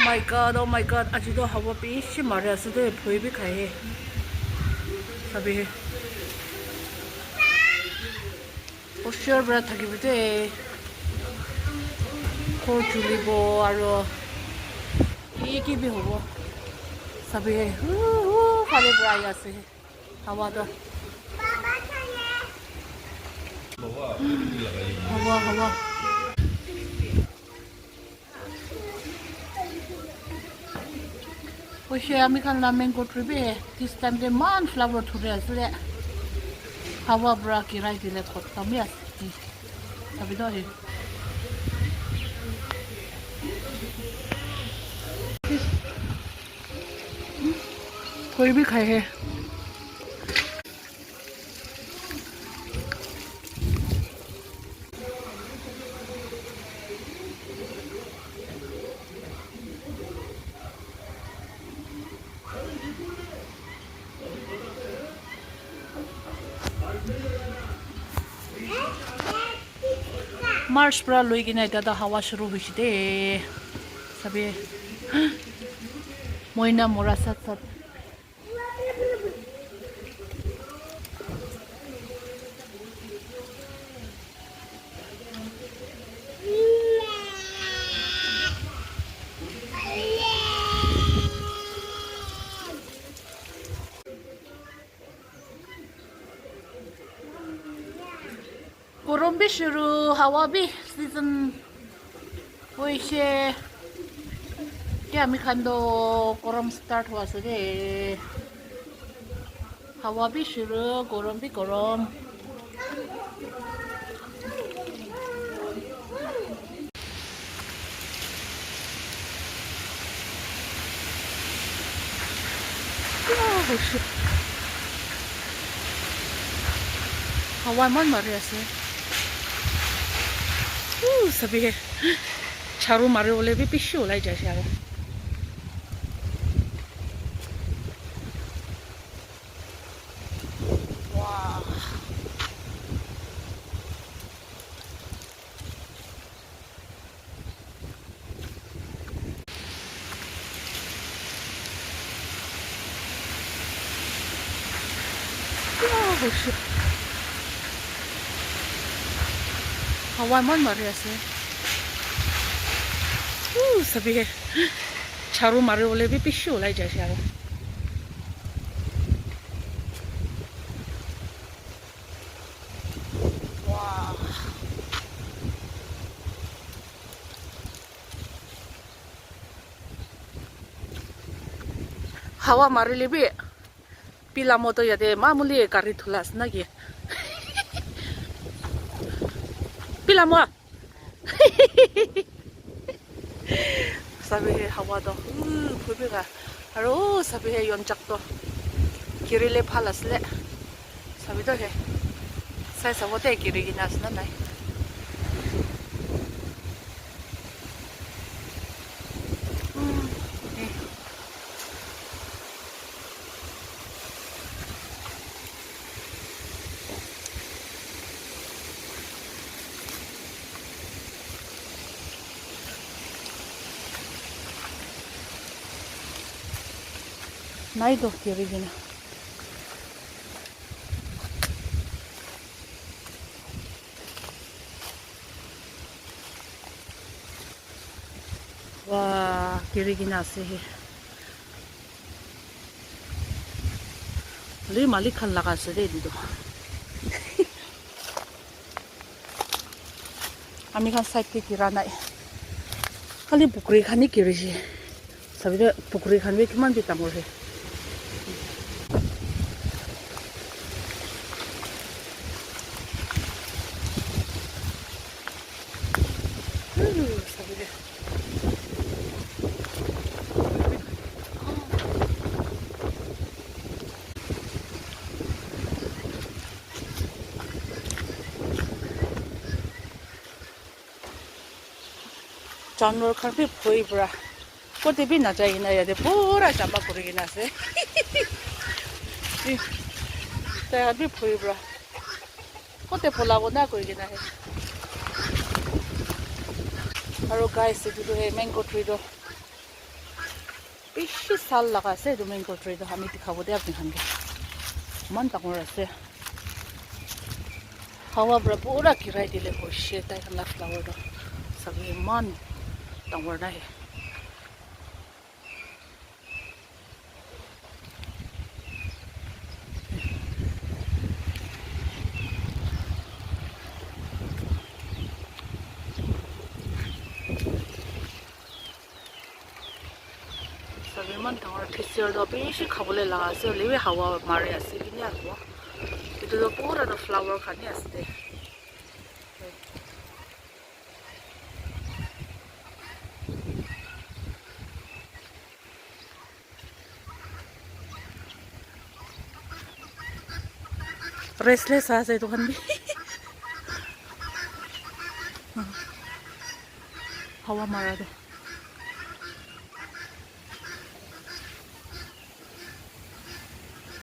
oh my god. Aji do hawa pishi mare ase de phoi bi khai. Sabi. Oshor bra thakibite. Ko chulibo aro. Iki bi hobo. Sabi. Khale bra ase. Hawa do. Hawa. Oshé ami kan la mango tree this time the man flower to the hawa bra ki rai dile khot kam ya sabi do he कोई भी खाए है मार्च पर लोगी नहीं दादा हवा शुरू हुई थी सभी मोइना मोरा साथ साथ गरम भी शुरू हवा भी सीजन वैसे क्या मी खांदो गरम स्टार्ट हुआ से दे हवा भी शुरू गरम भी गरम हवा मन मारे ऐसे सभी है चारों मारे वाले भी पीछे उलाई जैसे आगे वाह हवा मन मारे ऐसे सभी है चारों मारे वाले भी पीछे उलाई जैसे आगे वाह हवा मारे ले भी पिला मोतो यादे मामूली गाड़ी थुलास ना ये पिला मो सभी है हवा तो फुबेगा अरो सभी है योंचक तो किरीले फालस ले सभी तो है साइ सबोते किरी गिनास ना नहीं नहीं तो किरी गिना वाह किरी गिना से है ले मालिक खान लगा से दे दी दो आमी खान साइड के किरा नहीं खाली पुकुरी खानी किरी से सभी तो पुकुरी खान भी किमान भी तंगो है जानवर खान भी फोई बरा कोते भी ना चाहिए ना यादे पूरा चंबा करेगी ना से तो भी फोई बरा कोते फोला वो ना करेगी ना है और गाइस ये जो है मैंगो ट्री दो বেশি সাল লাগা আছে এইটো মেইন কট্ৰিটো আমি দেখাব দে আপুনি খানকে ইমান ডাঙৰ আছে হাৱা পুৰা ঘিৰাই দিলে হৈছে তাই খানা ফ্লাৱাৰটো চাবি ইমান ডাঙৰ নাই ইমান ডাঙৰ ঠিচিৰটো বেছি খাবলৈ লগা আছে হ'লেও হাৱা মাৰি আছে কিনে আকৌ এইটো পুৰা ফ্লাৱাৰ খানি আছে ৰেষ্টলেছ আছে এইটো খান হাৱা মাৰা